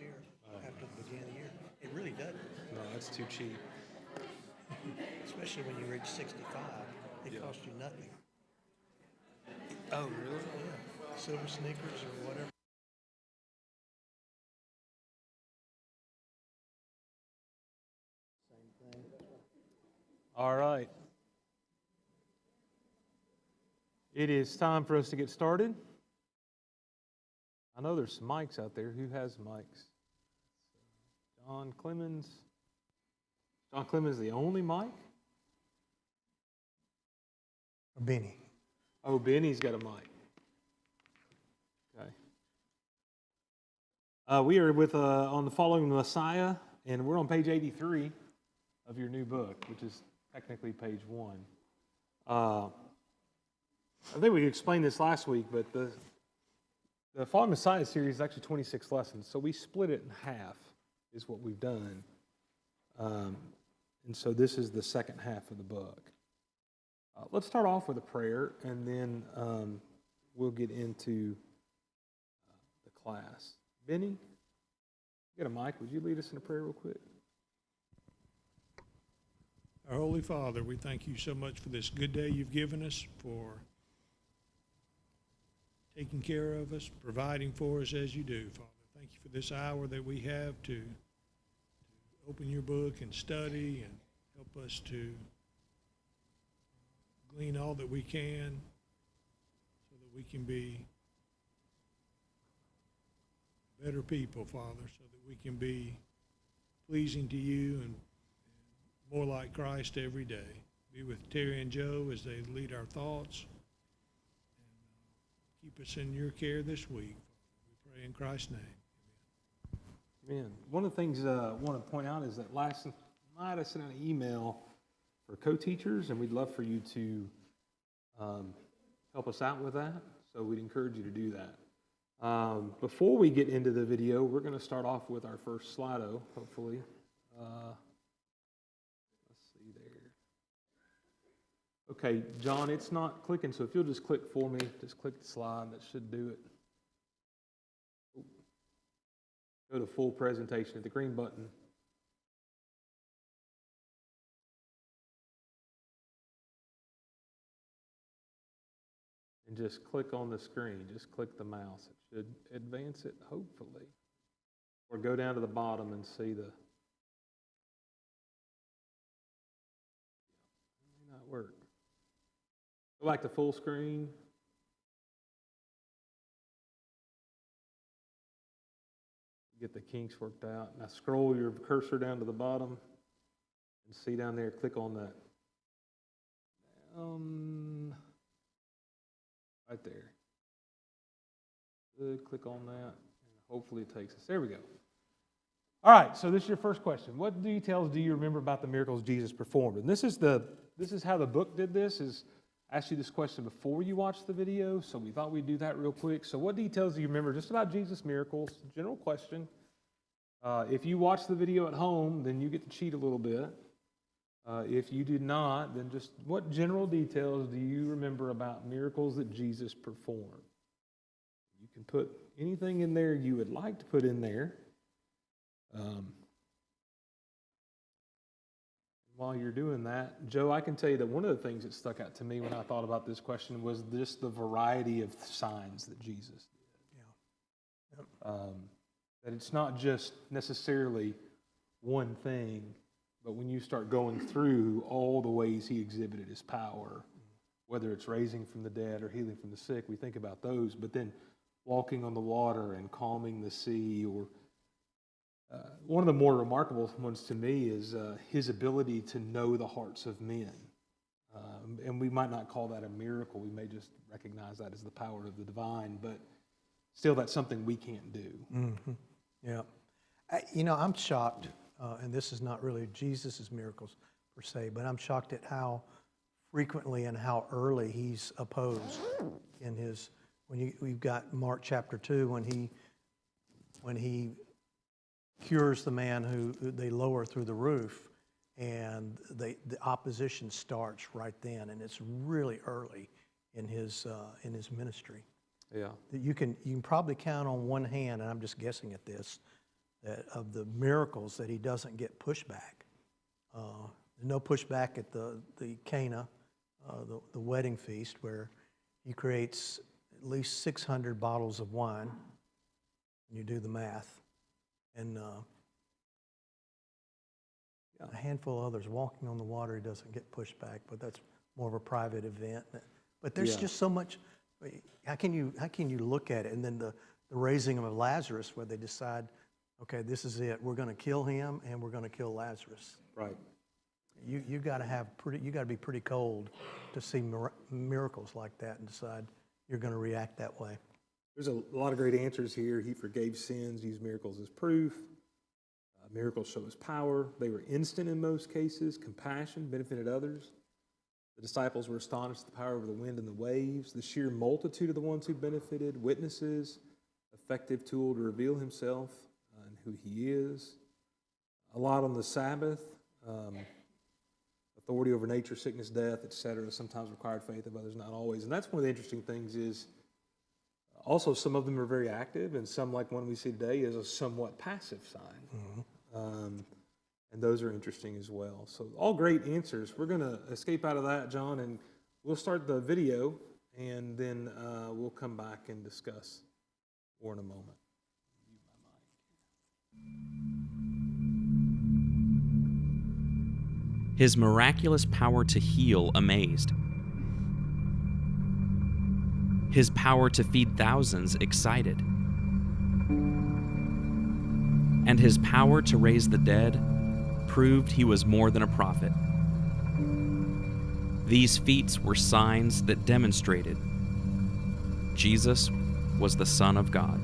year, after the beginning of the year. It really doesn't, No, that's too cheap. especially when you reach 65. It Yeah. costs you nothing. Oh, really? Yeah, silver sneakers or whatever. Same thing. All right. It is time for us to get started. I know there's some mics out there. Who has mics? John Clemens. John Clemens, the only mic? Or Benny. Oh, Benny's got a mic. Okay. We are with on the Following the Messiah, and we're on page 83 of your new book, which is technically page 1. I think we explained this last week, but the Following Messiah series is actually 26 lessons, so we split it in half, is what we've done. And so this is the second half of the book. Let's start off with a prayer, and then we'll get into the class. Benny, you got a mic. Would you lead us in a prayer real quick? Our Holy Father, we thank you so much for this good day you've given us, for taking care of us, providing for us as you do, Father. Thank you for this hour that we have to open your book and study and help us to glean all that we can so that we can be better people, Father, so that we can be pleasing to you and more like Christ every day. Be with Terry and Joe as they lead our thoughts. And keep us in your care this week. We pray in Christ's name. Amen. One of the things I want to point out is that last night I sent out an email for co-teachers, and we'd love for you to help us out with that. So we'd encourage you to do that. Before we get into the video, we're going to start off with our first Slido, hopefully. Let's see there. Okay, John, it's not clicking, so if you'll just click for me, just click the slide, that should do it. Go to full presentation at the green button. And just click on the screen. Just click the mouse. It should advance it, hopefully. Or go down to the bottom and see the... It may not work. Go back to full screen. Get the kinks worked out. Now scroll your cursor down to the bottom and see down there, click on that. Right there. Good, click on that, and hopefully it takes us. There we go. All right, so this is your first question. What details do you remember about the miracles Jesus performed? And this is how the book did this, is ask you this question before you watch the video, so we thought we'd do that real quick. So what details do you remember just about Jesus' miracles? General question. If you watch the video at home, then you get to cheat a little bit. If you did not, then just what general details do you remember about miracles that Jesus performed? You can put anything in there you would like to put in there. While you're doing that, Joe, I can tell you that one of the things that stuck out to me when I thought about this question was just the variety of signs that Jesus did. Yeah. Yep. That it's not just necessarily one thing, but when you start going through all the ways he exhibited his power, whether it's raising from the dead or healing from the sick, we think about those, but then walking on the water and calming the sea, or one of the more remarkable ones to me is his ability to know the hearts of men. And we might not call that a miracle. We may just recognize that as the power of the divine, but still that's something we can't do. Mm-hmm. Yeah. I'm shocked, and this is not really Jesus' miracles per se, but I'm shocked at how frequently and how early he's opposed in his, we've got Mark chapter 2 when he cures the man who they lower through the roof, and the opposition starts right then, and it's really early in his ministry. Yeah. You can probably count on one hand, and I'm just guessing at this, of the miracles that he doesn't get pushback. No pushback at the Cana, the wedding feast, where he creates at least 600 bottles of wine, and you do the math, and a handful of others walking on the water. He doesn't get pushback, but that's more of a private event. But there's just so much. How can you look at it? And then the raising of Lazarus, where they decide, okay, this is it. We're going to kill him, and we're going to kill Lazarus. Right. You got to be pretty cold to see miracles like that and decide you're going to react that way. There's a lot of great answers here. He forgave sins, used miracles as proof. Miracles show his power. They were instant in most cases. Compassion benefited others. The disciples were astonished at the power of the wind and the waves. The sheer multitude of the ones who benefited, witnesses, effective tool to reveal himself and who he is. A lot on the Sabbath. Authority over nature, sickness, death, etc. Sometimes required faith of others, not always. And that's one of the interesting things is also some of them are very active, and some, like one we see today, is a somewhat passive sign. Mm-hmm. And those are interesting as well. So all great answers. We're going to escape out of that, John, and we'll start the video, and then we'll come back and discuss more in a moment. His miraculous power to heal amazed. His power to feed thousands excited. And his power to raise the dead proved he was more than a prophet. These feats were signs that demonstrated Jesus was the Son of God.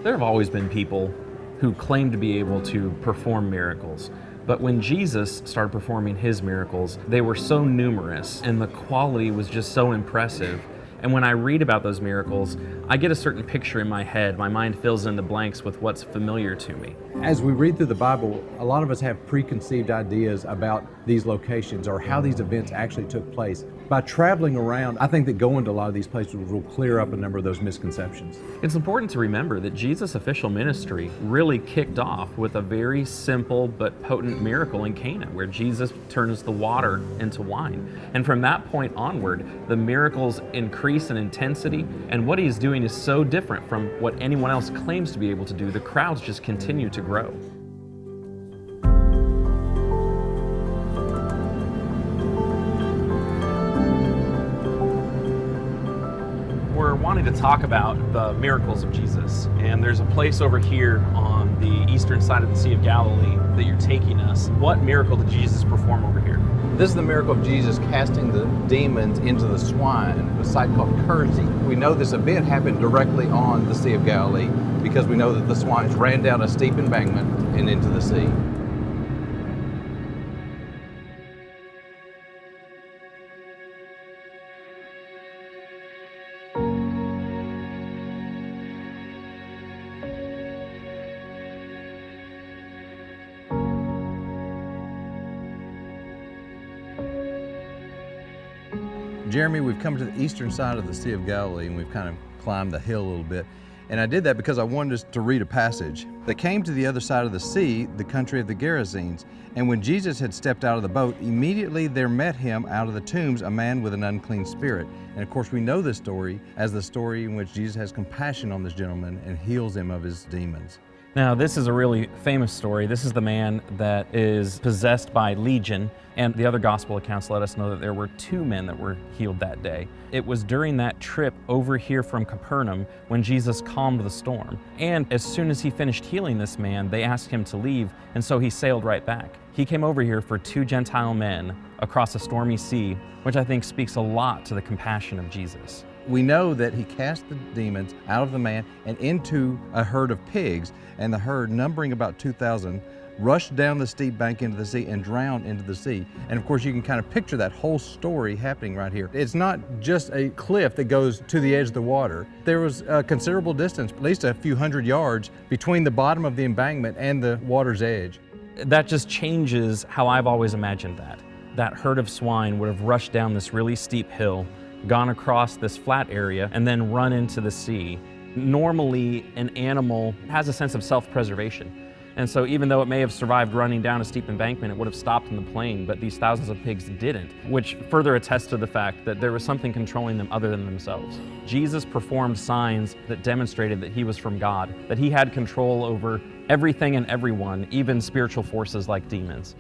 There have always been people who claim to be able to perform miracles, but when Jesus started performing his miracles, they were so numerous and the quality was just so impressive. And when I read about those miracles, I get a certain picture in my head. My mind fills in the blanks with what's familiar to me. As we read through the Bible, a lot of us have preconceived ideas about these locations or how these events actually took place. By traveling around, I think that going to a lot of these places will clear up a number of those misconceptions. It's important to remember that Jesus' official ministry really kicked off with a very simple but potent miracle in Cana, where Jesus turns the water into wine. And from that point onward, the miracles increase in intensity, and what he's doing is so different from what anyone else claims to be able to do. The crowds just continue to grow. We're wanting to talk about the miracles of Jesus, and there's a place over here on the eastern side of the Sea of Galilee that you're taking us. What miracle did Jesus perform over here? This is the miracle of Jesus casting the demons into the swine, a site called Kersey. We know this event happened directly on the Sea of Galilee because we know that the swines ran down a steep embankment and into the sea. Jeremy, we've come to the eastern side of the Sea of Galilee and we've kind of climbed the hill a little bit. And I did that because I wanted us to read a passage. They came to the other side of the sea, the country of the Gerasenes. And when Jesus had stepped out of the boat, immediately there met him out of the tombs a man with an unclean spirit. And of course we know this story as the story in which Jesus has compassion on this gentleman and heals him of his demons. Now, this is a really famous story. This is the man that is possessed by Legion, and the other gospel accounts let us know that there were 2 men that were healed that day. It was during that trip over here from Capernaum when Jesus calmed the storm. And as soon as he finished healing this man, they asked him to leave, and so he sailed right back. He came over here for 2 Gentile men across a stormy sea, which I think speaks a lot to the compassion of Jesus. We know that he cast the demons out of the man and into a herd of pigs, and the herd, numbering about 2,000, rushed down the steep bank into the sea and drowned into the sea. And of course, you can kind of picture that whole story happening right here. It's not just a cliff that goes to the edge of the water. There was a considerable distance, at least a few hundred yards, between the bottom of the embankment and the water's edge. That just changes how I've always imagined that. That herd of swine would have rushed down this really steep hill, gone across this flat area, and then run into the sea. Normally, an animal has a sense of self-preservation. And so even though it may have survived running down a steep embankment, it would have stopped in the plain, but these thousands of pigs didn't, which further attests to the fact that there was something controlling them other than themselves. Jesus performed signs that demonstrated that he was from God, that he had control over everything and everyone, even spiritual forces like demons.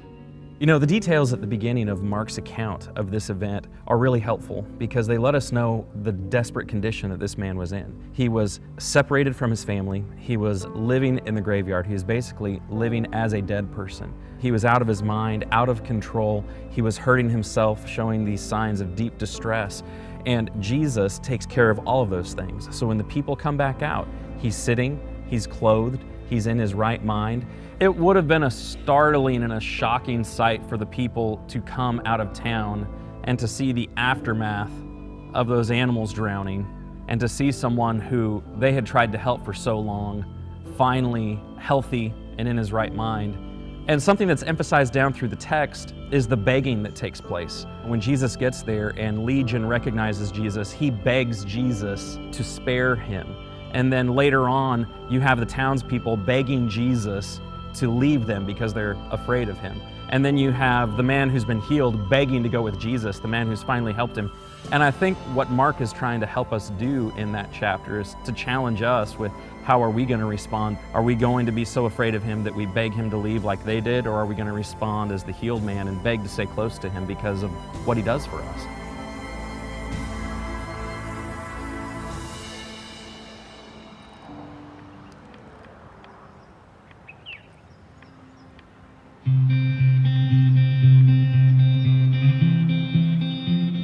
You know, the details at the beginning of Mark's account of this event are really helpful because they let us know the desperate condition that this man was in. He was separated from his family. He was living in the graveyard. He was basically living as a dead person. He was out of his mind, out of control. He was hurting himself, showing these signs of deep distress. And Jesus takes care of all of those things. So when the people come back out, he's sitting, he's clothed, he's in his right mind. It would have been a startling and a shocking sight for the people to come out of town and to see the aftermath of those animals drowning and to see someone who they had tried to help for so long, finally healthy and in his right mind. And something that's emphasized down through the text is the begging that takes place. When Jesus gets there and Legion recognizes Jesus, he begs Jesus to spare him. And then later on, you have the townspeople begging Jesus to leave them because they're afraid of him. And then you have the man who's been healed begging to go with Jesus, the man who's finally helped him. And I think what Mark is trying to help us do in that chapter is to challenge us with how are we going to respond? Are we going to be so afraid of him that we beg him to leave like they did? Or are we going to respond as the healed man and beg to stay close to him because of what he does for us?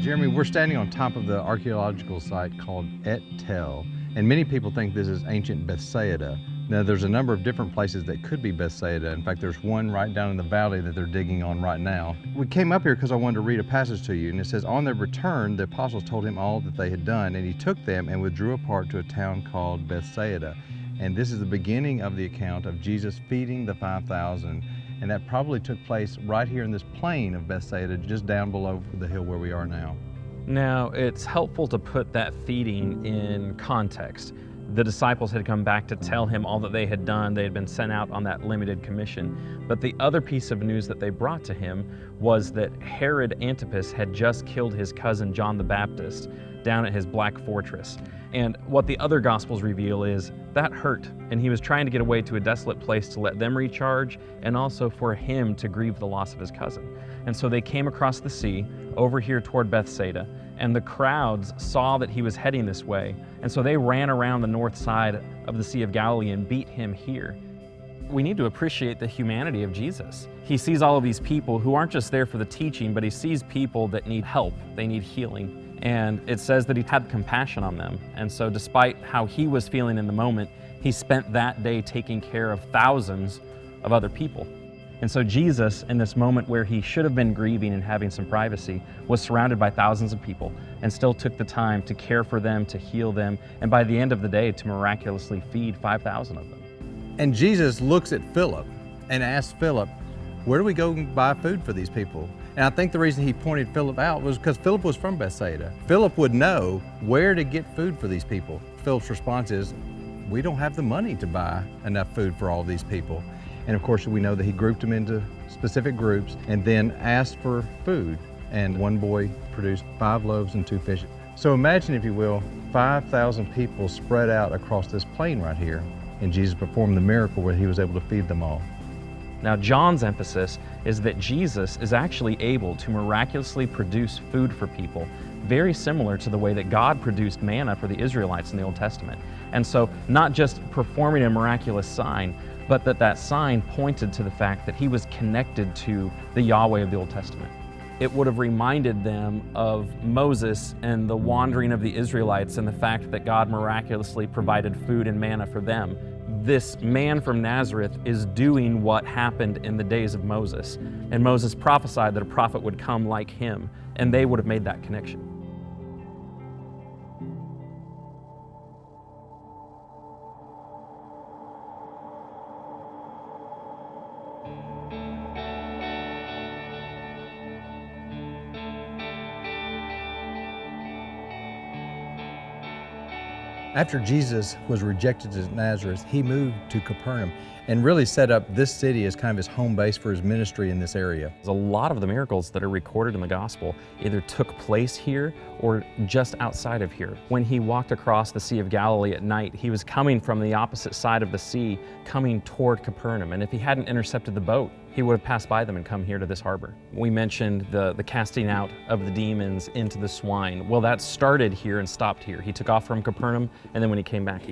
Jeremy, we're standing on top of the archaeological site called Et Tel, and many people think this is ancient Bethsaida. Now, there's a number of different places that could be Bethsaida. In fact, there's one right down in the valley that they're digging on right now. We came up here because I wanted to read a passage to you, and it says, "On their return, the apostles told him all that they had done, and he took them and withdrew apart to a town called Bethsaida." And this is the beginning of the account of Jesus feeding the 5,000. And that probably took place right here in this plain of Bethsaida, just down below the hill where we are now. Now, it's helpful to put that feeding in context. The disciples had come back to tell him all that they had done. They had been sent out on that limited commission. But the other piece of news that they brought to him was that Herod Antipas had just killed his cousin John the Baptist down at his black fortress. And what the other Gospels reveal is that hurt, and he was trying to get away to a desolate place to let them recharge and also for him to grieve the loss of his cousin. And so they came across the sea over here toward Bethsaida, and the crowds saw that he was heading this way, and so they ran around the north side of the Sea of Galilee and beat him here. We need to appreciate the humanity of Jesus. He sees all of these people who aren't just there for the teaching, but he sees people that need help, they need healing. And it says that he had compassion on them. And so despite how he was feeling in the moment, he spent that day taking care of thousands of other people. And so Jesus, in this moment where he should have been grieving and having some privacy, was surrounded by thousands of people and still took the time to care for them, to heal them, and by the end of the day, to miraculously feed 5,000 of them. And Jesus looks at Philip and asks Philip, "Where do we go and buy food for these people?" And I think the reason he pointed Philip out was because Philip was from Bethsaida. Philip would know where to get food for these people. Philip's response is, "We don't have the money to buy enough food for all these people." And of course, we know that he grouped them into specific groups and then asked for food. And one boy produced 5 loaves and 2 fish. So imagine, if you will, 5,000 people spread out across this plain right here. And Jesus performed the miracle where he was able to feed them all. Now, John's emphasis is that Jesus is actually able to miraculously produce food for people, very similar to the way that God produced manna for the Israelites in the Old Testament. And so, not just performing a miraculous sign, but that sign pointed to the fact that he was connected to the Yahweh of the Old Testament. It would have reminded them of Moses and the wandering of the Israelites and the fact that God miraculously provided food and manna for them. This man from Nazareth is doing what happened in the days of Moses. And Moses prophesied that a prophet would come like him, and they would have made that connection. After Jesus was rejected at Nazareth, he moved to Capernaum and really set up this city as kind of his home base for his ministry in this area. A lot of the miracles that are recorded in the gospel either took place here or just outside of here. When he walked across the Sea of Galilee at night, he was coming from the opposite side of the sea, coming toward Capernaum. And if he hadn't intercepted the boat, he would have passed by them and come here to this harbor. We mentioned the casting out of the demons into the swine. Well, that started here and stopped here. He took off from Capernaum, and then when he came back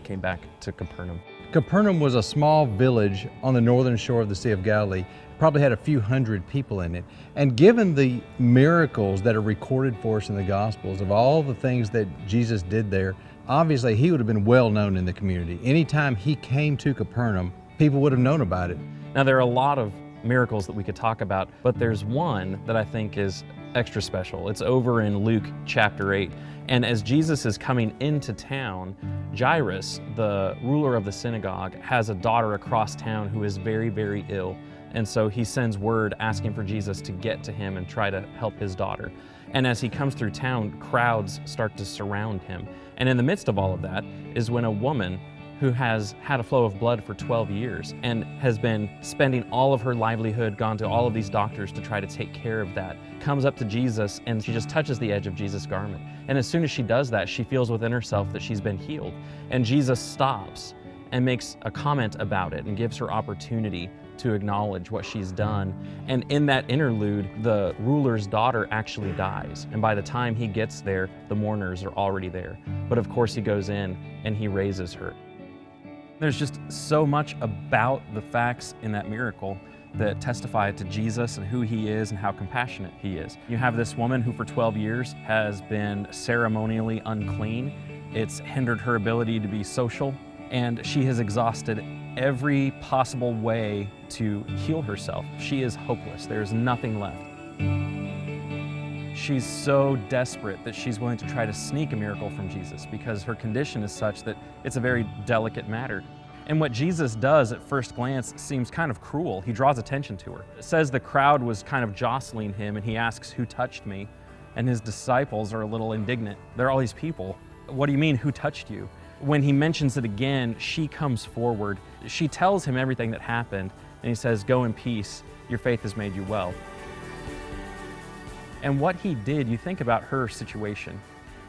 to Capernaum. Capernaum was a small village on the northern shore of the Sea of Galilee. It probably had a few hundred people in it. And given the miracles that are recorded for us in the Gospels, of all the things that Jesus did there, obviously he would have been well known in the community. Anytime he came to Capernaum, people would have known about it. Now, there are a lot of miracles that we could talk about, but there's one that I think is extra special. It's over in Luke chapter 8. And as Jesus is coming into town, Jairus, the ruler of the synagogue, has a daughter across town who is very, very ill. And so he sends word asking for Jesus to get to him and try to help his daughter. And as he comes through town, crowds start to surround him. And in the midst of all of that is when a woman who has had a flow of blood for 12 years and has been spending all of her livelihood, gone to all of these doctors to try to take care of that, comes up to Jesus and she just touches the edge of Jesus' garment. And as soon as she does that, she feels within herself that she's been healed. And Jesus stops and makes a comment about it and gives her opportunity to acknowledge what she's done. And in that interlude, the ruler's daughter actually dies. And by the time he gets there, the mourners are already there. But of course he goes in and he raises her. There's just so much about the facts in that miracle that testify to Jesus and who he is and how compassionate he is. You have this woman who for 12 years has been ceremonially unclean. It's hindered her ability to be social, and she has exhausted every possible way to heal herself. She is hopeless. There's nothing left. She's so desperate that she's willing to try to sneak a miracle from Jesus because her condition is such that it's a very delicate matter. And what Jesus does at first glance seems kind of cruel. He draws attention to her. It says the crowd was kind of jostling him and he asks, "Who touched me?" And his disciples are a little indignant. There are all these people. What do you mean, who touched you? When he mentions it again, she comes forward. She tells him everything that happened and he says, "Go in peace, your faith has made you well." And what he did, you think about her situation.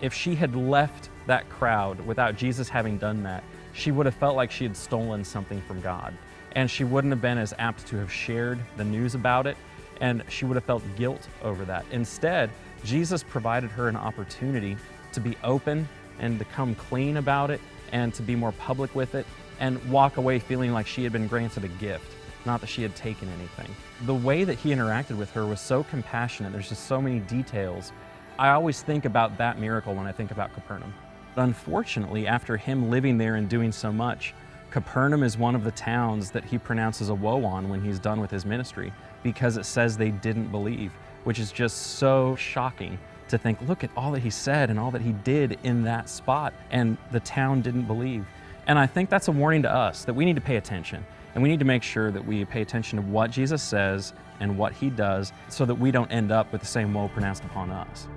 If she had left that crowd without Jesus having done that, she would have felt like she had stolen something from God. And she wouldn't have been as apt to have shared the news about it, and she would have felt guilt over that. Instead, Jesus provided her an opportunity to be open and to come clean about it and to be more public with it and walk away feeling like she had been granted a gift, not that she had taken anything. The way that he interacted with her was so compassionate. There's just so many details. I always think about that miracle when I think about Capernaum. But unfortunately, after him living there and doing so much, Capernaum is one of the towns that he pronounces a woe on when he's done with his ministry because it says they didn't believe, which is just so shocking to think, look at all that he said and all that he did in that spot, and the town didn't believe. And I think that's a warning to us that we need to pay attention. And we need to make sure that we pay attention to what Jesus says and what he does so that we don't end up with the same woe pronounced upon us.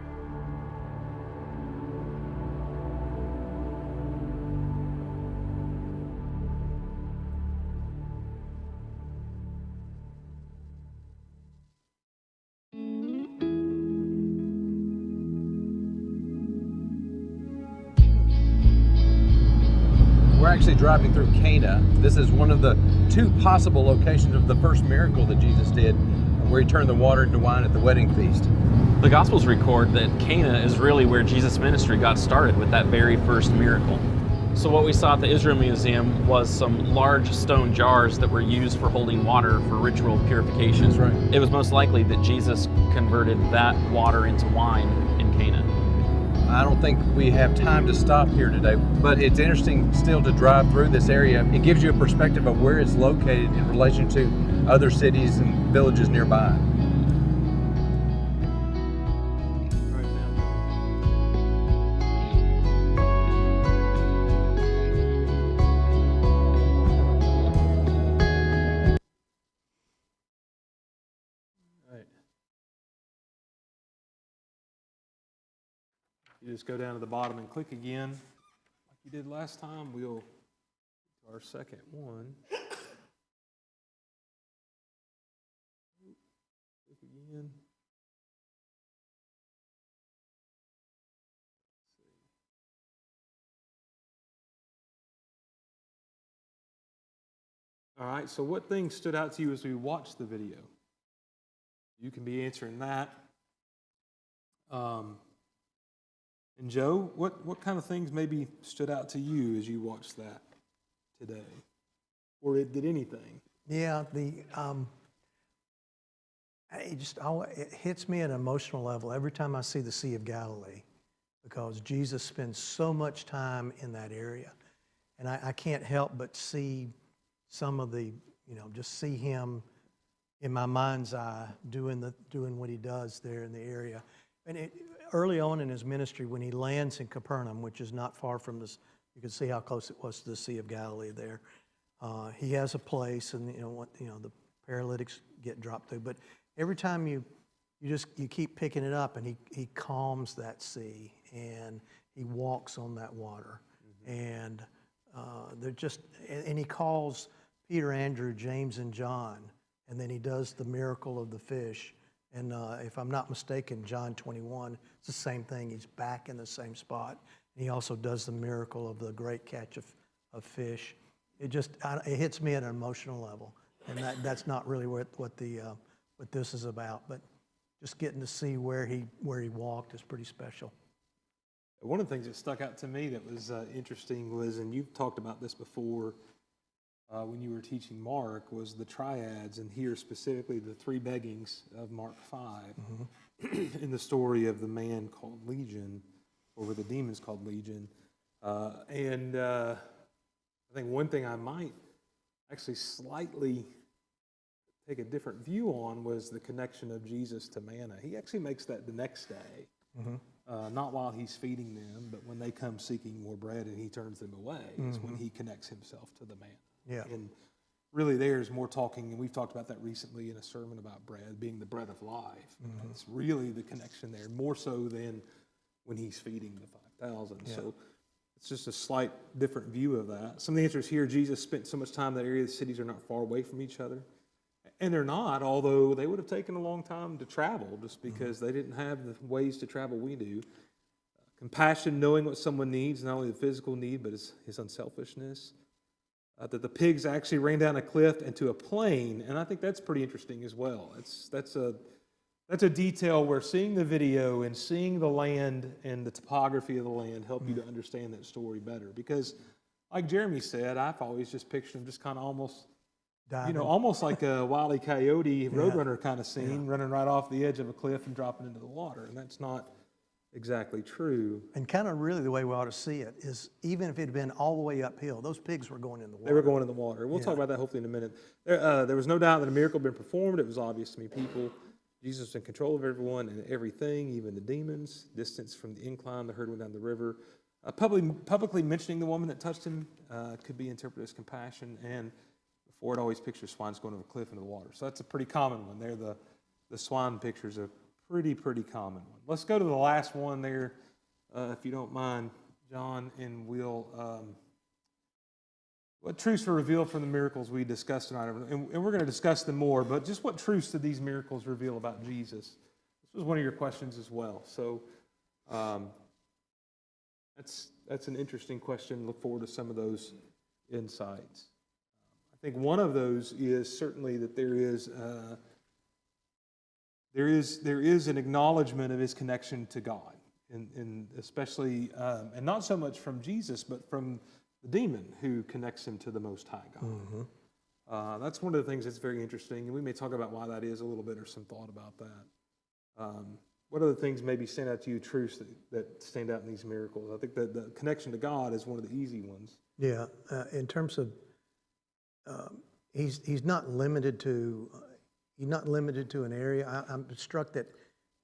We're actually driving through Cana. This is one of the two possible locations of the first miracle that Jesus did, where he turned the water into wine at the wedding feast. The Gospels record that Cana is really where Jesus' ministry got started with that very first miracle. So what we saw at the Israel Museum was some large stone jars that were used for holding water for ritual purification. That's right. It was most likely that Jesus converted that water into wine in Cana. I don't think we have time to stop here today, but it's interesting still to drive through this area. It gives you a perspective of where it's located in relation to other cities and villages nearby. Right. You just go down to the bottom and click again, like you did last time. We'll get to our second one. Click again. All right, so what things stood out to you as we watched the video? You can be answering that. And Joe, what kind of things maybe stood out to you as you watched that today? Or did anything? Yeah, it hits me at an emotional level every time I see the Sea of Galilee, because Jesus spends so much time in that area. And I can't help but see some of the, just see him in my mind's eye doing what he does there in the area. And early on in his ministry, when he lands in Capernaum, which is not far from this, you can see how close it was to the Sea of Galilee there. He has a place, and the paralytics get dropped through. But every time you keep picking it up, and he calms that sea, and he walks on that water, and he calls Peter, Andrew, James, and John, and then he does the miracle of the fish. And if I'm not mistaken, John 21, it's the same thing. He's back in the same spot. And he also does the miracle of the great catch of fish. It hits me at an emotional level, and that's not really what this is about. But just getting to see where he walked is pretty special. One of the things that stuck out to me that was interesting was, and you've talked about this before when you were teaching Mark, was the triads, and here specifically the three beggings of Mark 5 in the story of the man called Legion, or the demons called Legion. I think one thing I might actually slightly take a different view on was the connection of Jesus to manna. He actually makes that the next day. Not while he's feeding them, but when they come seeking more bread and he turns them away, is when he connects himself to the manna. Yeah. And really there's more talking, and we've talked about that recently in a sermon about bread being the bread of life. It's really the connection there, more so than when he's feeding the 5,000. Yeah. So it's just a slight different view of that. Some of the answers here, Jesus spent so much time in that area, the cities are not far away from each other. And they're not, although they would have taken a long time to travel just because they didn't have the ways to travel we do. Compassion, knowing what someone needs, not only the physical need, but his unselfishness. That the pigs actually ran down a cliff into a plain, and I think that's pretty interesting as well. That's a detail where seeing the video and seeing the land and the topography of the land help you to understand that story better. Because, like Jeremy said, I've always just pictured him just kind of almost like a Wile E. Coyote Roadrunner kind of scene, running right off the edge of a cliff and dropping into the water, and that's not exactly true. And kind of really the way we ought to see it is, even if it had been all the way uphill, those pigs were going in the water. They were going in the water. We'll talk about that hopefully in a minute. There was no doubt that a miracle had been performed. It was obvious to me people. Jesus was in control of everyone and everything, even the demons. Distance from the incline, the herd went down the river. Publicly mentioning the woman that touched him could be interpreted as compassion. And before, it always pictures swines going over a cliff into the water. So that's a pretty common one there. The swine picture is a pretty common one. Let's go to the last one there, if you don't mind, John, and what truths were revealed from the miracles we discussed tonight? And we're going to discuss them more, but just what truths did these miracles reveal about Jesus? This was one of your questions as well. So that's an interesting question. Look forward to some of those insights. I think one of those is certainly that there is an acknowledgement of his connection to God, and especially, and not so much from Jesus, but from demon who connects him to the Most High God. That's one of the things that's very interesting, and we may talk about why that is a little bit, or some thought about that. What other things maybe stand out to you, truths that stand out in these miracles? I think that the connection to God is one of the easy ones. Yeah, in terms of, he's not limited to an area. I'm struck that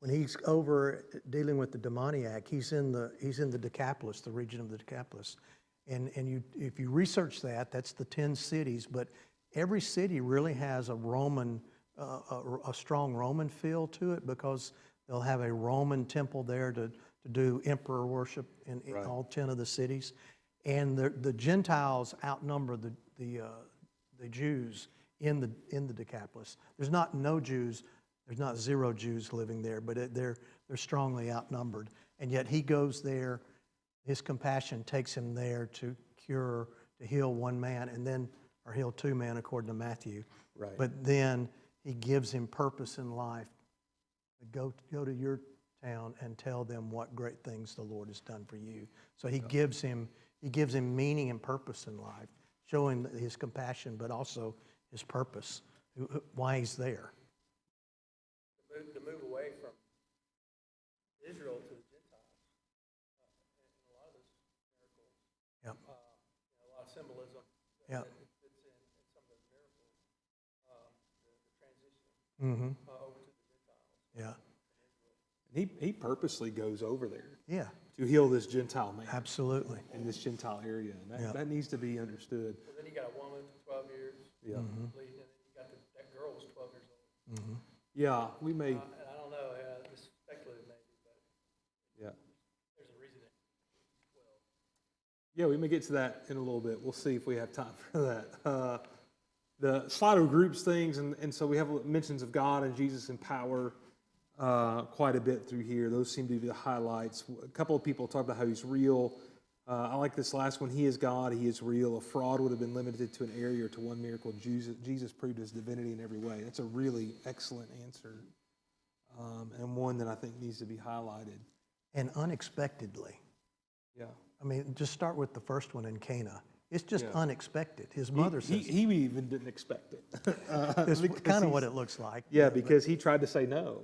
when he's over dealing with the demoniac, he's in the Decapolis, the region of the Decapolis, and if you research that, that's the 10 cities. But every city really has a Roman, a strong Roman feel to it, because they'll have a Roman temple there to do emperor worship in all 10 of the cities, and the Gentiles outnumber the Jews in the Decapolis. There's not zero Jews living there, but they're strongly outnumbered. And yet he goes there. His compassion takes him there to heal one man, or heal two men, according to Matthew. Right. But then he gives him purpose in life. Go to your town and tell them what great things the Lord has done for you. So he gives him meaning and purpose in life, showing his compassion, but also his purpose, why he's there. To move away from Israel to the Gentiles, in a lot of those miracles, Yep. a lot of symbolism Yep. that fits in some of those miracles, the transition over to the Gentiles. Yeah. He purposely goes over there Yeah. to heal this Gentile man Absolutely. in this Gentile area, and Yeah. that needs to be understood. So then you got a woman, 12 years, Yeah. and then you got that girl was 12 years old. Yeah, we may. And I don't know, this is speculative maybe, but Yeah. there's a reason that 12. Yeah, we may get to that in a little bit. We'll see if we have time for that. The Slido groups things, and so we have mentions of God and Jesus and power quite a bit through here. Those seem to be the highlights. A couple of people talk about how he's real. I like this last one. He is God. He is real. A fraud would have been limited to an area or to one miracle. Jesus proved his divinity in every way. That's a really excellent answer, and one that I think needs to be highlighted. And unexpectedly. Yeah. I mean, just start with the first one in Cana. It's just Yeah. unexpected. His mother says, He even didn't expect it. it's kind of what it looks like. Yeah, because he tried to say no.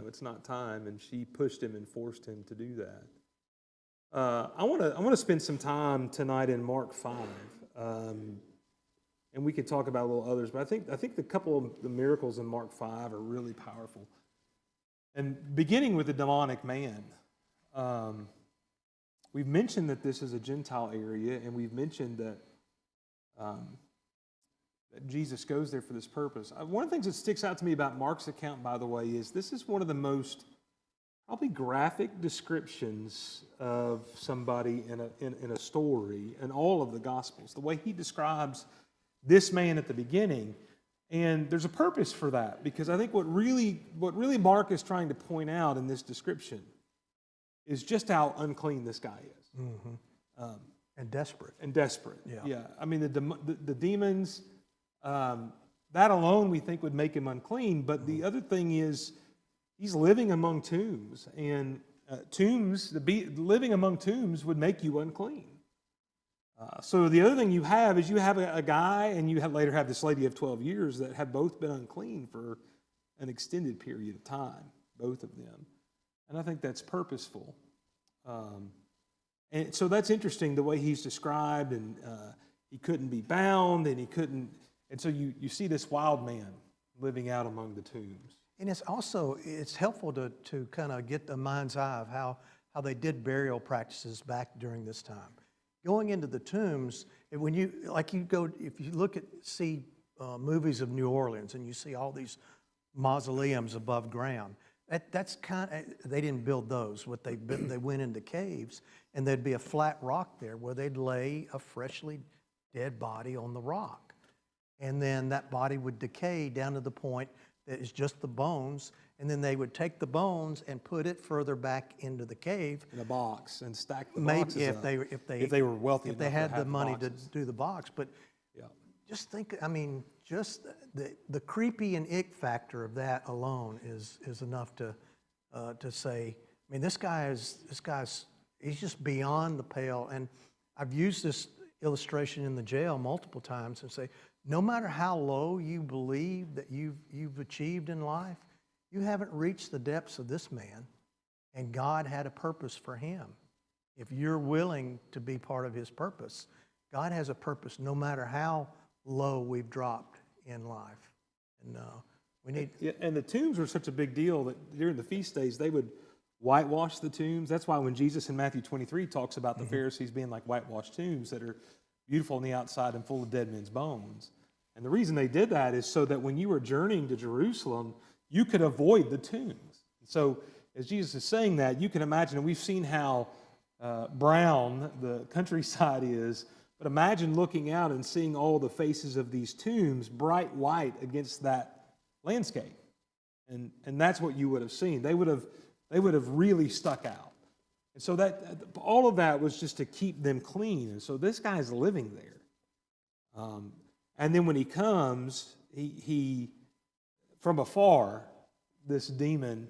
It's not time, and she pushed him and forced him to do that. I want to spend some time tonight in Mark 5, and we could talk about a little others. But I think the couple of the miracles in Mark 5 are really powerful. And beginning with the demonic man, we've mentioned that this is a Gentile area, and we've mentioned that that Jesus goes there for this purpose. One of the things that sticks out to me about Mark's account, by the way, is this is one of the most probably graphic descriptions of somebody in a story in all of the Gospels. The way he describes this man at the beginning, and there's a purpose for that, because I think what really Mark is trying to point out in this description is just how unclean this guy is. And desperate. And desperate. Yeah. I mean, the demons, that alone we think would make him unclean, but the other thing is he's living among tombs, and living among tombs would make you unclean. So the other thing you have is you have a guy, and you later have this lady of 12 years that have both been unclean for an extended period of time, both of them. And I think that's purposeful. And so that's interesting, the way he's described, and he couldn't be bound, and and so you see this wild man living out among the tombs. And it's helpful to kind of get the mind's eye of how they did burial practices back during this time. Going into the tombs, if you see movies of New Orleans, and you see all these mausoleums above ground, that's kind of, they didn't build those. What they went into caves, and there'd be a flat rock there where they'd lay a freshly dead body on the rock, and then that body would decay down to the point that is just the bones, and then they would take the bones and put it further back into the cave In a box and stack the maybe boxes if up. they were wealthy, if they enough had to have the money to boxes. do the box. But Yeah. just think, I mean, just the creepy and ick factor of that alone is enough to say, I mean, this guy's he's just beyond the pale. And I've used this illustration in the jail multiple times and say, no matter how low you believe that you've achieved in life, you haven't reached the depths of this man, and God had a purpose for him. If you're willing to be part of his purpose, God has a purpose no matter how low we've dropped in life. And we need... Yeah, and the tombs were such a big deal that during the feast days, they would whitewash the tombs. That's why when Jesus in Matthew 23 talks about the Pharisees being like whitewashed tombs that are beautiful on the outside and full of dead men's bones. And the reason they did that is so that when you were journeying to Jerusalem, you could avoid the tombs. So as Jesus is saying that, you can imagine, and we've seen how brown the countryside is, but imagine looking out and seeing all the faces of these tombs bright white against that landscape. And that's what you would have seen. They would have really stuck out. And so that all of that was just to keep them clean. And so this guy's living there. And then when he comes, he from afar, this demon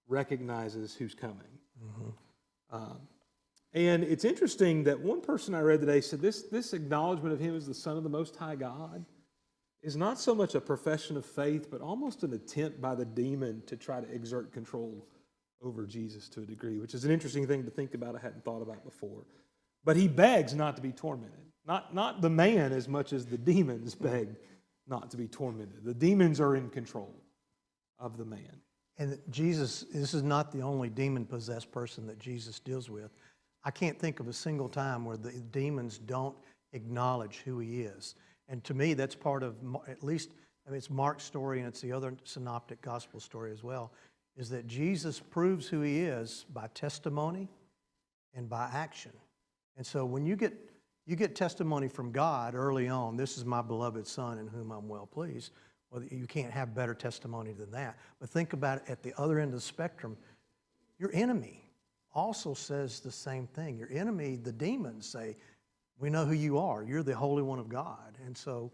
recognizes who's coming. And it's interesting that one person I read today said this acknowledgement of him as the Son of the Most High God is not so much a profession of faith, but almost an attempt by the demon to try to exert control over Jesus to a degree, which is an interesting thing to think about I hadn't thought about before. But he begs not to be tormented. Not the man as much as the demons beg not to be tormented. The demons are in control of the man. And Jesus, this is not the only demon-possessed person that Jesus deals with. I can't think of a single time where the demons don't acknowledge who he is. And to me, that's part of, at least, I mean, it's Mark's story and it's the other synoptic gospel story as well, is that Jesus proves who he is by testimony and by action. And so when you get testimony from God early on, this is my beloved Son in whom I'm well pleased, well, you can't have better testimony than that. But think about it at the other end of the spectrum. Your enemy also says the same thing. Your enemy, the demons, say, we know who you are. You're the Holy One of God. And so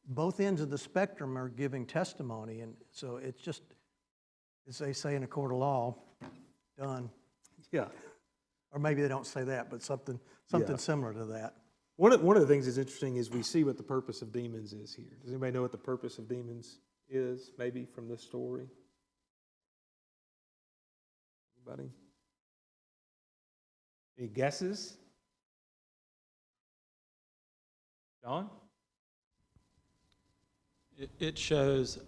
both ends of the spectrum are giving testimony. And so it's just, as they say in a court of law, done. Yeah. Or maybe they don't say that, but something similar to that. One of the things that's interesting is we see what the purpose of demons is here. Does anybody know what the purpose of demons is, maybe from this story? Anybody? Any guesses? John? It shows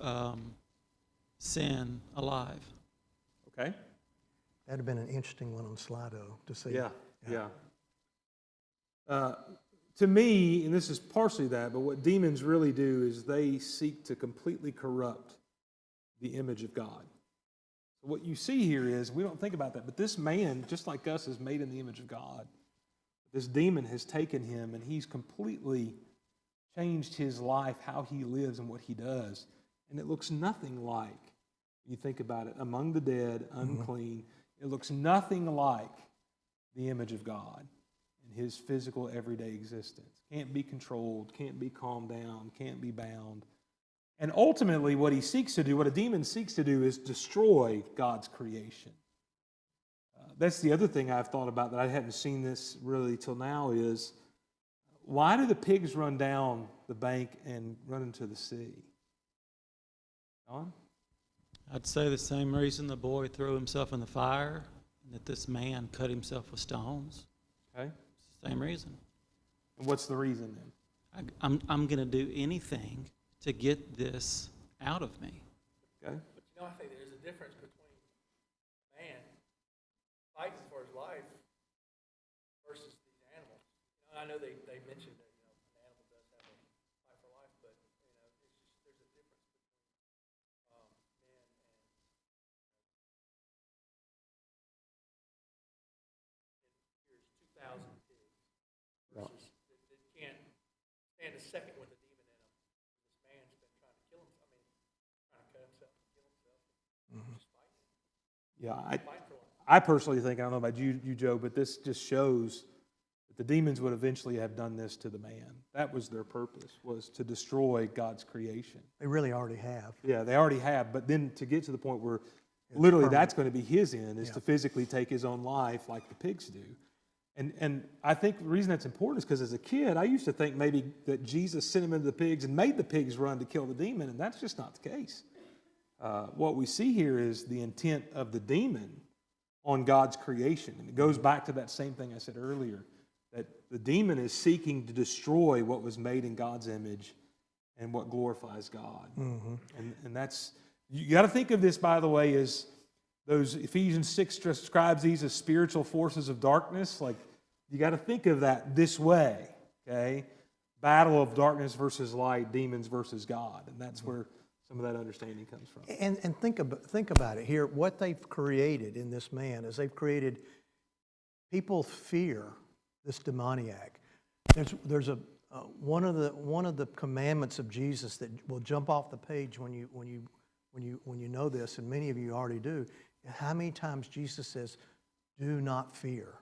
sin alive. Okay. That'd have been an interesting one on Slido to see. Yeah. To me, and this is partially that, but what demons really do is they seek to completely corrupt the image of God. So what you see here is, we don't think about that, but this man, just like us, is made in the image of God. This demon has taken him and he's completely changed his life, how he lives and what he does. And it looks nothing like, when you think about it, among the dead, unclean, it looks nothing like the image of God in his physical everyday existence. Can't be controlled, can't be calmed down, can't be bound. And ultimately what he seeks to do, what a demon seeks to do, is destroy God's creation. That's the other thing I've thought about that I hadn't seen this really till now is, why do the pigs run down the bank and run into the sea? John? I'd say the same reason the boy threw himself in the fire, and that this man cut himself with stones. Okay. It's the same reason. And what's the reason then? I'm going to do anything to get this out of me. Okay. But you know, I think there's a difference between a man fighting for his life versus these animals. You know, I know they mentioned that, you know, an animal does have a fight for life, but, you know, it's just, there's a difference between men and, here's 2,000 pigs versus that can't stand a second with a demon in them. This man's been trying to kill himself. I mean, trying to cut himself and kill himself. Just fighting. Yeah, Fighting for life. I personally think, I don't know about you, Joe, but this just shows that the demons would eventually have done this to the man. That was their purpose, was to destroy God's creation. They really already have. Yeah, they already have, but then to get to the point where literally permanent. that's going to be his end, is Yeah. to physically take his own life like the pigs do. And I think the reason that's important is because as a kid, I used to think maybe that Jesus sent him into the pigs and made the pigs run to kill the demon, and that's just not the case. What we see here is the intent of the demon on God's creation. And it goes back to that same thing I said earlier, that the demon is seeking to destroy what was made in God's image and what glorifies God. And that's, you got to think of this, by the way, as those Ephesians 6 describes these as spiritual forces of darkness. Like, you got to think of that this way, okay? Battle of darkness versus light, demons versus God. And that's where some of that understanding comes from. And think about it here. What they've created in this man is they've created people fear this demoniac. There's one of the commandments of Jesus that will jump off the page when you know this, and many of you already do. How many times Jesus says, "Do not fear,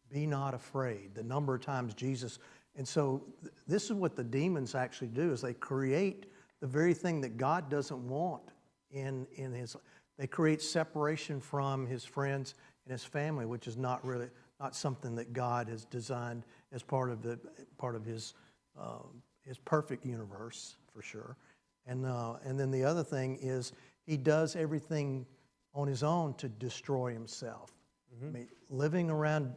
be not afraid." The number of times Jesus, and so this is what the demons actually do: is they create the very thing that God doesn't want in his. They create separation from his friends and his family, which is not something that God has designed as part of his perfect universe, for sure. And then the other thing is he does everything on his own to destroy himself. I mean, living around,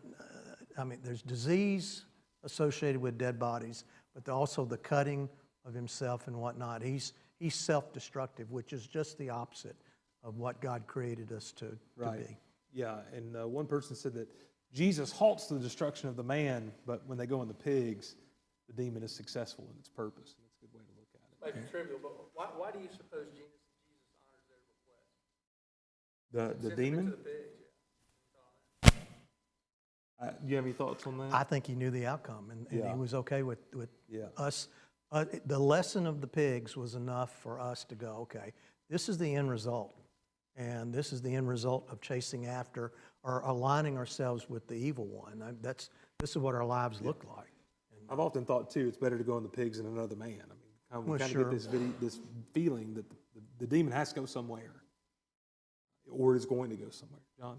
there's disease associated with dead bodies, but also the cutting of himself and whatnot. He's self-destructive, which is just the opposite of what God created us to be. Yeah, and one person said that Jesus halts the destruction of the man, but when they go in the pigs, the demon is successful in its purpose. That's a good way to look at it. Maybe trivial, but why do you suppose Jesus honors their request? The Sends them demon? into the pigs, yeah. Do you have any thoughts on that? I think he knew the outcome, and he was okay with Yeah. us. The lesson of the pigs was enough for us to go, okay, this is the end result. And this is the end result of chasing after or aligning ourselves with the evil one. This is what our lives look like. I've often thought, too, it's better to go in the pigs than another man. I mean, we kind of get this feeling that the demon has to go somewhere, or is going to go somewhere. John?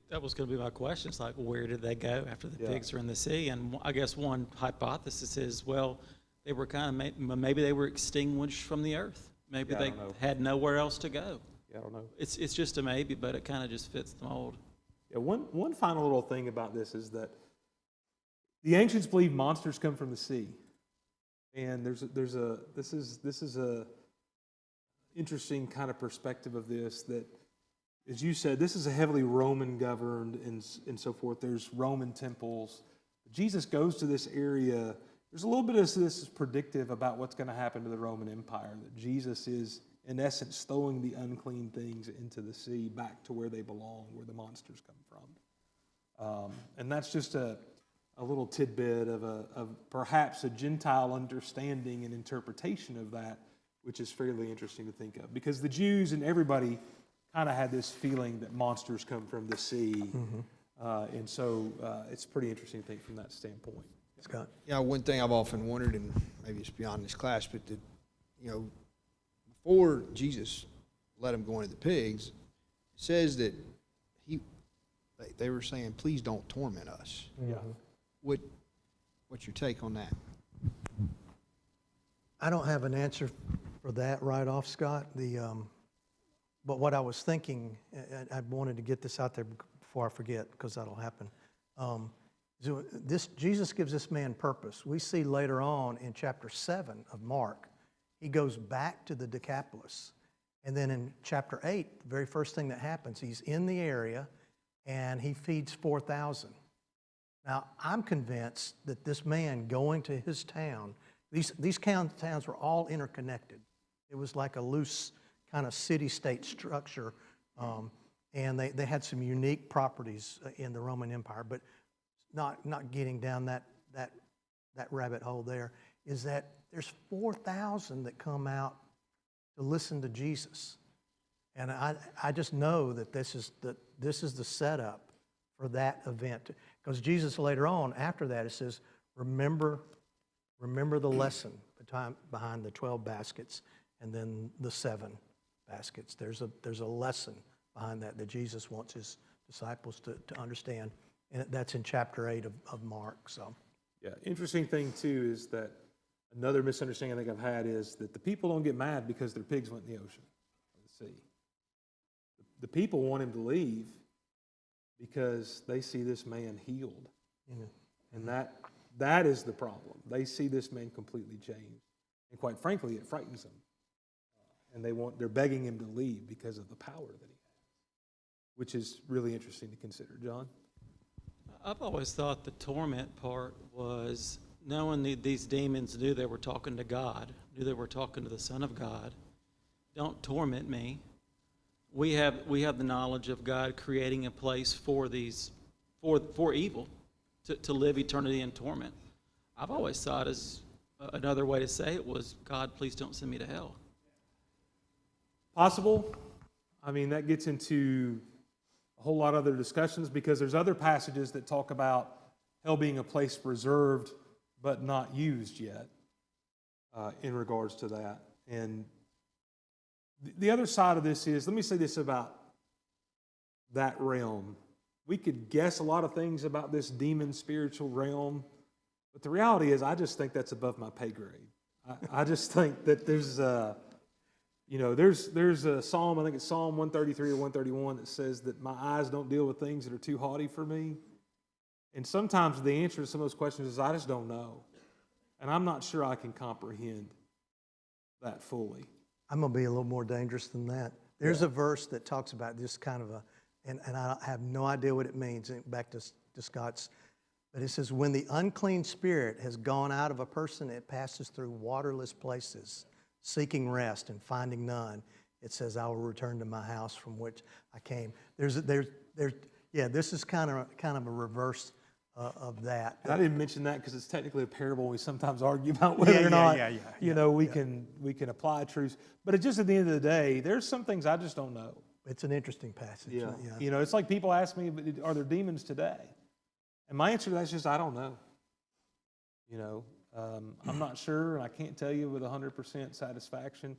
That was going to be my question. It's like, where did they go after the pigs are in the sea? And I guess one hypothesis is, well, they were maybe they were extinguished from the earth. Maybe they had nowhere else to go. Yeah, I don't know. It's just a maybe, but it kind of just fits the mold. Yeah, one final little thing about this is that the ancients believed monsters come from the sea, and this is a interesting kind of perspective of this, that, as you said, this is a heavily Roman governed and so forth. There's Roman temples. Jesus goes to this area. There's a little bit of this is predictive about what's going to happen to the Roman Empire, that Jesus is, in essence, throwing the unclean things into the sea back to where they belong, where the monsters come from. And that's just a little tidbit of perhaps a Gentile understanding and interpretation of that, which is fairly interesting to think of. Because the Jews and everybody kind of had this feeling that monsters come from the sea. And so it's pretty interesting to think from that standpoint. Scott? Yeah, one thing I've often wondered, and maybe it's beyond this class, but before Jesus let him go into the pigs, it says that they were saying, "Please don't torment us." Yeah. What's your take on that? I don't have an answer for that right off, Scott. But what I was thinking, and I wanted to get this out there before I forget, because that'll happen. Jesus gives this man purpose. We see later on in chapter 7 of Mark, he goes back to the Decapolis. And then in chapter 8, the very first thing that happens, he's in the area and he feeds 4,000. Now, I'm convinced that this man going to his town, these towns were all interconnected. It was like a loose kind of city-state structure, and they had some unique properties in the Roman Empire, but not getting down that rabbit hole there, is that there's 4,000 that come out to listen to Jesus. And I just know that this is the setup for that event. Because Jesus later on, after that, it says, remember the lesson behind the 12 baskets and then the 7 baskets. There's a lesson behind that Jesus wants his disciples to understand. And that's in chapter 8 of Mark. So, Yeah, interesting thing too is that another misunderstanding I think I've had is that the people don't get mad because their pigs went in the ocean or the sea. The people want him to leave because they see this man healed. And that is the problem. They see this man completely changed. And quite frankly, it frightens them. And they're begging him to leave because of the power that he has, which is really interesting to consider. John? I've always thought the torment part was knowing these demons knew they were talking to God, knew they were talking to the Son of God. Don't torment me. We have the knowledge of God creating a place for evil to live eternity in torment. I've always thought as another way to say it was, God, please don't send me to hell. Possible. I mean, that gets into a whole lot of other discussions because there's other passages that talk about hell being a place reserved but not used yet in regards to that. And the other side of this is, let me say this about that realm. We could guess a lot of things about this demon spiritual realm, but the reality is I just think that's above my pay grade. I just think that there's a psalm, I think it's Psalm 133 or 131 that says that my eyes don't deal with things that are too haughty for me. And sometimes the answer to some of those questions is I just don't know. And I'm not sure I can comprehend that fully. I'm going to be a little more dangerous than that. There's a verse that talks about this kind of and I have no idea what it means, back to Scott's, but it says, when the unclean spirit has gone out of a person, it passes through waterless places, seeking rest and finding none. It says, I will return to my house from which I came. This is kind of a reverse of that. And I didn't mention that because it's technically a parable. We sometimes argue about whether or not we can apply truths. But it's just at the end of the day, there's some things I just don't know. It's an interesting passage. Yeah. It's like people ask me, are there demons today? And my answer to that is just, I don't know. I'm not sure, and I can't tell you with 100% satisfaction.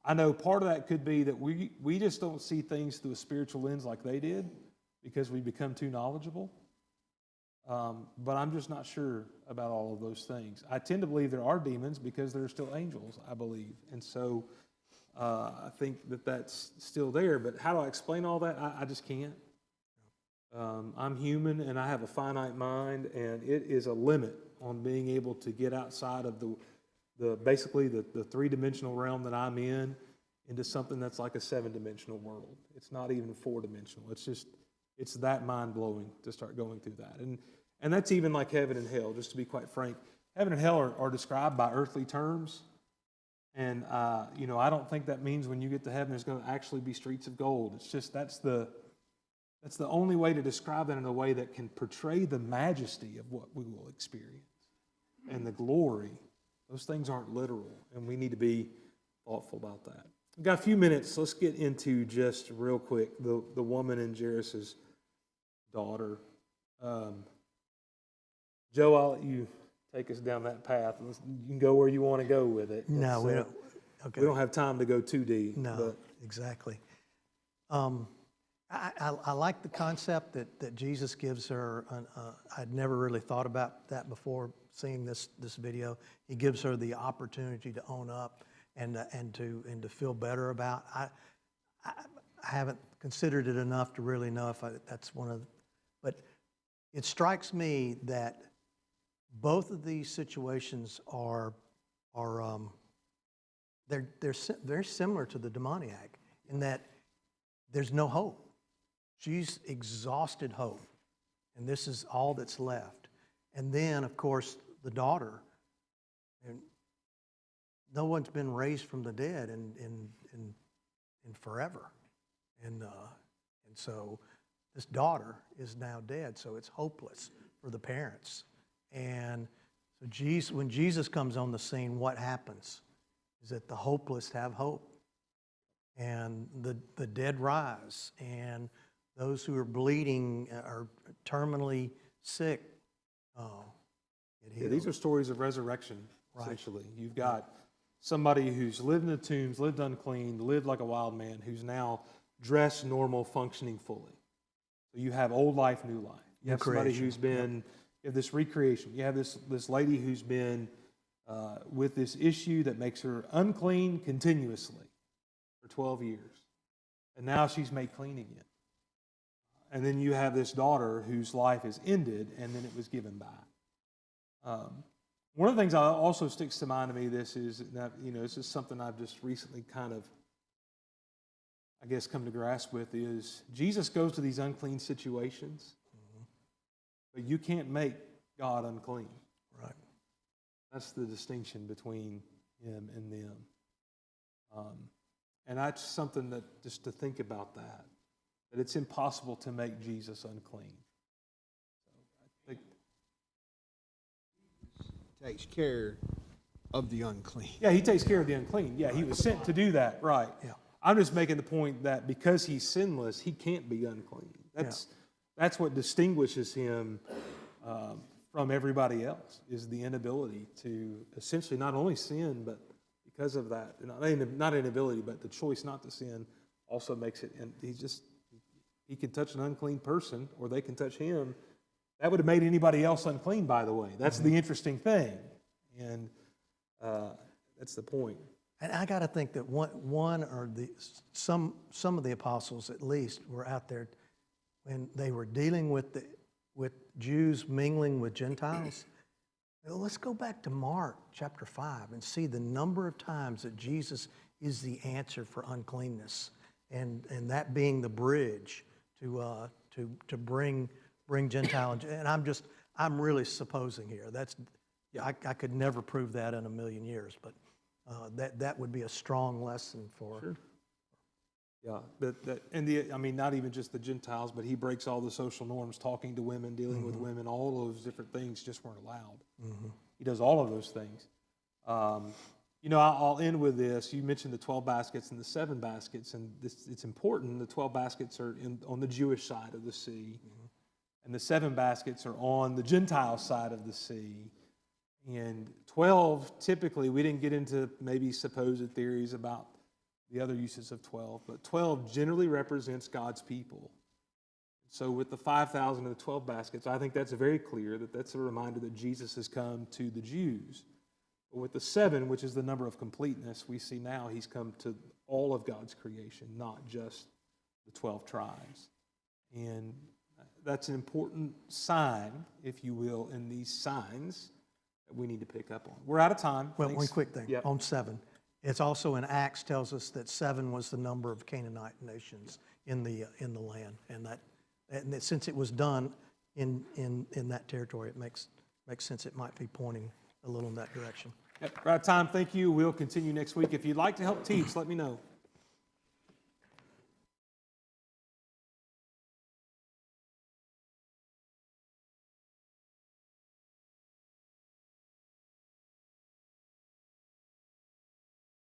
I know part of that could be that we just don't see things through a spiritual lens like they did because we become too knowledgeable. But I'm just not sure about all of those things. I tend to believe there are demons because there are still angels, I believe. And so I think that that's still there. But how do I explain all that? I just can't. I'm human and I have a finite mind, and it is a limit on being able to get outside of basically the three-dimensional realm that I'm in into something that's like a seven-dimensional world. It's not even four-dimensional. It's that mind-blowing to start going through that. And that's even like heaven and hell, just to be quite frank. Heaven and hell are described by earthly terms. And, I don't think that means when you get to heaven there's going to actually be streets of gold. It's just that's the only way to describe that in a way that can portray the majesty of what we will experience and the glory. Those things aren't literal, and we need to be thoughtful about that. We've got a few minutes. Let's get into just real quick the woman in Jairus' daughter. Joe, I'll let you take us down that path. You can go where you want to go with it. No, we don't. Okay. We don't have time to go too deep. No, exactly. I like the concept that Jesus gives her. I'd never really thought about that before seeing this video. He gives her the opportunity to own up and to feel better about. I haven't considered it enough to really know if that's one of. But it strikes me that both of these situations are they're very similar to the demoniac in that there's no hope. She's exhausted hope, and this is all that's left. And then, of course, the daughter. And no one's been raised from the dead in forever, and so this daughter is now dead. So it's hopeless for the parents. And so when Jesus comes on the scene, what happens is that the hopeless have hope, and the dead rise, and those who are bleeding are terminally sick. These are stories of resurrection, essentially. Right. You've got somebody who's lived in the tombs, lived unclean, lived like a wild man, who's now dressed normal, functioning fully. So you have old life, new life. You have somebody who's been, you have this recreation. You have this lady who's been with this issue that makes her unclean continuously for 12 years. And now she's made clean again. And then you have this daughter whose life is ended, and then it was given back. One of the things that also sticks to mind to me, this is that, this is something I've just recently kind of, I guess, come to grasp with, is Jesus goes to these unclean situations, but you can't make God unclean. Right. That's the distinction between him and them. And that's something that, just to think about that it's impossible to make Jesus unclean. So I think Takes care of the unclean. yeah, he takes care of the unclean. Yeah, he was sent to do that, right. Yeah. I'm just making the point that because he's sinless, he can't be unclean. That's what distinguishes him from everybody else, is the inability to essentially not only sin, but because of that, not inability, but the choice not to sin also makes it, and he can touch an unclean person, or they can touch him. That would have made anybody else unclean, by the way. That's the interesting thing, and that's the point. And I got to think that one or some of the apostles at least were out there when they were dealing with Jews mingling with Gentiles. Let's go back to Mark chapter 5 and see the number of times that Jesus is the answer for uncleanness, and that being the bridge to bring Gentile. And I'm really supposing here. I could never prove that in a million years, but that would be a strong lesson for. Sure. Yeah, not even just the Gentiles, but he breaks all the social norms, talking to women, dealing with women, all those different things just weren't allowed. He does all of those things. I'll end with this. You mentioned the 12 baskets and the 7 baskets, and it's important. The 12 baskets are on the Jewish side of the sea, and the 7 baskets are on the Gentile side of the sea. And 12, typically, we didn't get into maybe supposed theories about the other uses of 12, but 12 generally represents God's people. So with the 5,000 and the 12 baskets, I think that's very clear that that's a reminder that Jesus has come to the Jews. But with the 7, which is the number of completeness, we see now he's come to all of God's creation, not just the 12 tribes. And that's an important sign, if you will, in these signs that we need to pick up on. We're out of time. Well, Thanks. one quick thing Yep. on 7. It's also in Acts tells us that 7 was the number of Canaanite nations in the land, and since it was done in that territory, it makes sense. It might be pointing a little in that direction. Yep, we're out of time. Thank you. We'll continue next week. If you'd like to help teach, let me know.